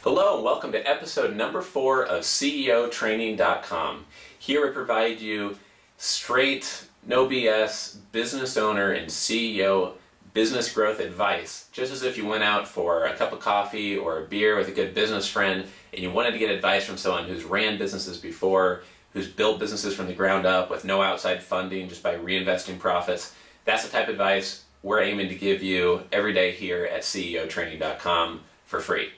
Hello and welcome to episode number 4 of CEOtraining.com. Here we provide you straight, no BS, business owner and CEO business growth advice, just as if you went out for a cup of coffee or a beer with a good business friend and you wanted to get advice from someone who's ran businesses before, who's built businesses from the ground up with no outside funding just by reinvesting profits. That's the type of advice we're aiming to give you every day here at CEOtraining.com for free.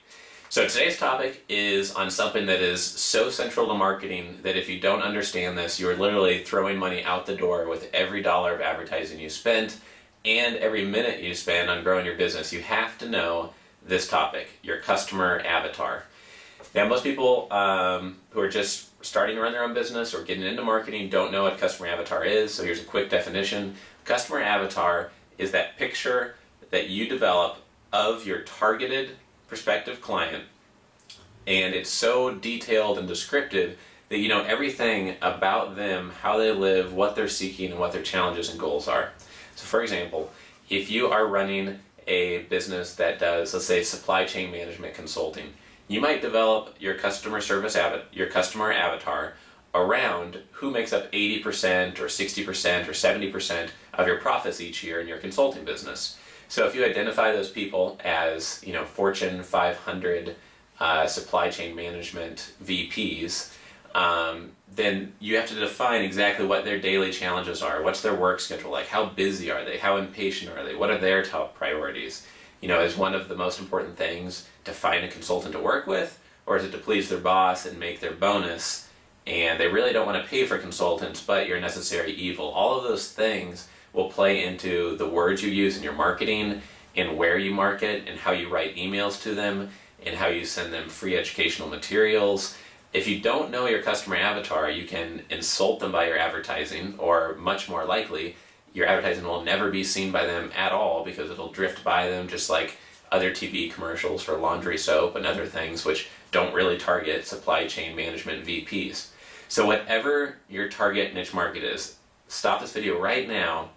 So today's topic is on something that is so central to marketing that if you don't understand this, you're literally throwing money out the door with every dollar of advertising you spend and every minute you spend on growing your business. You have to know this topic, your customer avatar. Now, most people who are just starting to run their own business or getting into marketing don't know what customer avatar is, so here's a quick definition. Customer avatar is that picture that you develop of your targeted prospective client, and it's so detailed and descriptive that you know everything about them, how they live, what they're seeking, and what their challenges and goals are. So for example, if you are running a business that does, let's say, supply chain management consulting, you might develop your customer avatar around who makes up 80% or 60% or 70% of your profits each year in your consulting business. So if you identify those people as, you know, Fortune 500 supply chain management VPs, then you have to define exactly what their daily challenges are. What's their work schedule like? How busy are they? How impatient are they? What are their top priorities? You know, is one of the most important things to find a consultant to work with, or is it to please their boss and make their bonus? And they really don't want to pay for consultants, but you're a necessary evil. All of those things will play into the words you use in your marketing and where you market and how you write emails to them and how you send them free educational materials. If you don't know your customer avatar, you can insult them by your advertising, or much more likely, your advertising will never be seen by them at all because it'll drift by them just like other TV commercials for laundry soap and other things which don't really target supply chain management VPs. So whatever your target niche market is, stop this video right now.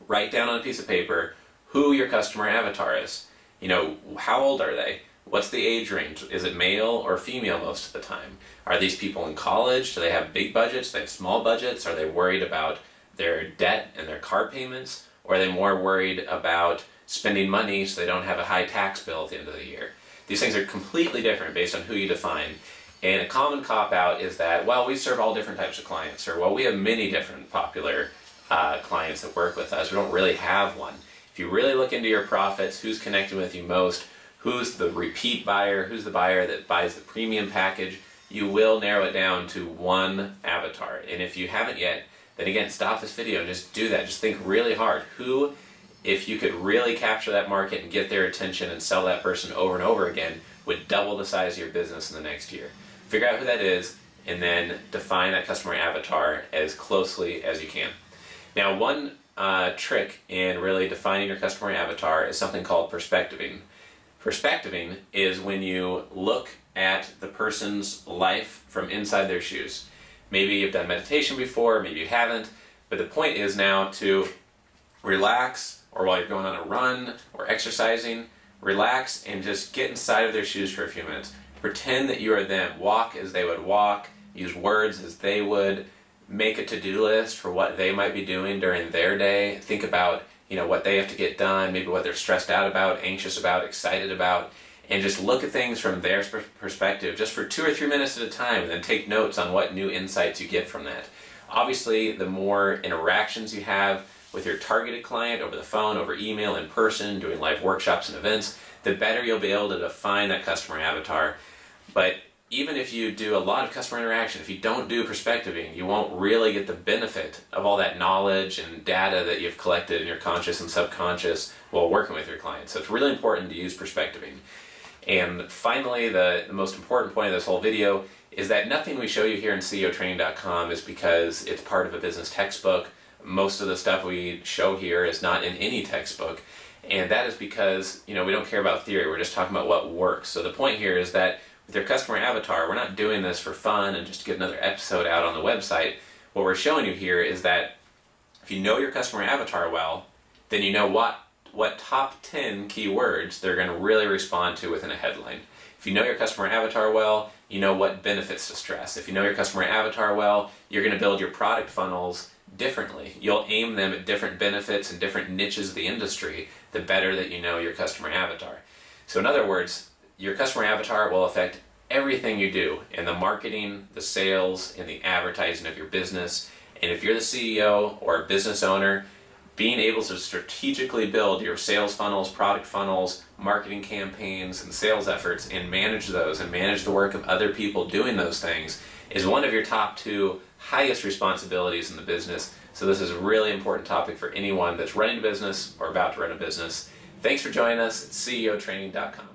Write down on a piece of paper who your customer avatar is. You know, how old are they? What's the age range? Is it male or female most of the time? Are these people in college? Do they have big budgets? Do they have small budgets? Are they worried about their debt and their car payments? Or are they more worried about spending money so they don't have a high tax bill at the end of the year? These things are completely different based on who you define. And a common cop-out is that, well, we serve all different types of clients, or, well, we have many different popular clients that work with us. We don't really have one. If you really look into your profits, who's connecting with you most, who's the repeat buyer, who's the buyer that buys the premium package, you will narrow it down to one avatar. And if you haven't yet, then again, stop this video and just do that. Just think really hard. Who, if you could really capture that market and get their attention and sell that person over and over again, would double the size of your business in the next year? Figure out who that is, and then define that customer avatar as closely as you can. Now, one trick in really defining your customer avatar is something called perspectiving. Perspectiving is when you look at the person's life from inside their shoes. Maybe you've done meditation before, maybe you haven't, but the point is now to relax, or while you're going on a run or exercising, relax and just get inside of their shoes for a few minutes. Pretend that you are them. Walk as they would walk, use words as they would, make a to-do list for what they might be doing during their day. Think about, you know, what they have to get done, maybe what they're stressed out about, anxious about, excited about, and just look at things from their perspective just for 2 or 3 minutes at a time, and then take notes on what new insights you get from that. Obviously, the more interactions you have with your targeted client over the phone, over email, in person, doing live workshops and events, the better you'll be able to define that customer avatar. But even if you do a lot of customer interaction, if you don't do perspectiving, you won't really get the benefit of all that knowledge and data that you've collected in your conscious and subconscious while working with your clients. So it's really important to use perspectiving. And finally, the most important point of this whole video is that nothing we show you here in CEOtraining.com is because it's part of a business textbook. Most of the stuff we show here is not in any textbook. And that is because, you know, we don't care about theory. We're just talking about what works. So the point here is that with your customer avatar, we're not doing this for fun and just to get another episode out on the website. What we're showing you here is that if you know your customer avatar well, then you know what what top 10 keywords they're going to really respond to within a headline. If you know your customer avatar well, you know what benefits to stress. If you know your customer avatar well, you're going to build your product funnels differently. You'll aim them at different benefits and different niches of the industry, the better that you know your customer avatar. So in other words, your customer avatar will affect everything you do in the marketing, the sales, and the advertising of your business. And if you're the CEO or a business owner, being able to strategically build your sales funnels, product funnels, marketing campaigns, and sales efforts and manage those and manage the work of other people doing those things is one of your top 2 highest responsibilities in the business. So this is a really important topic for anyone that's running a business or about to run a business. Thanks for joining us at CEOtraining.com.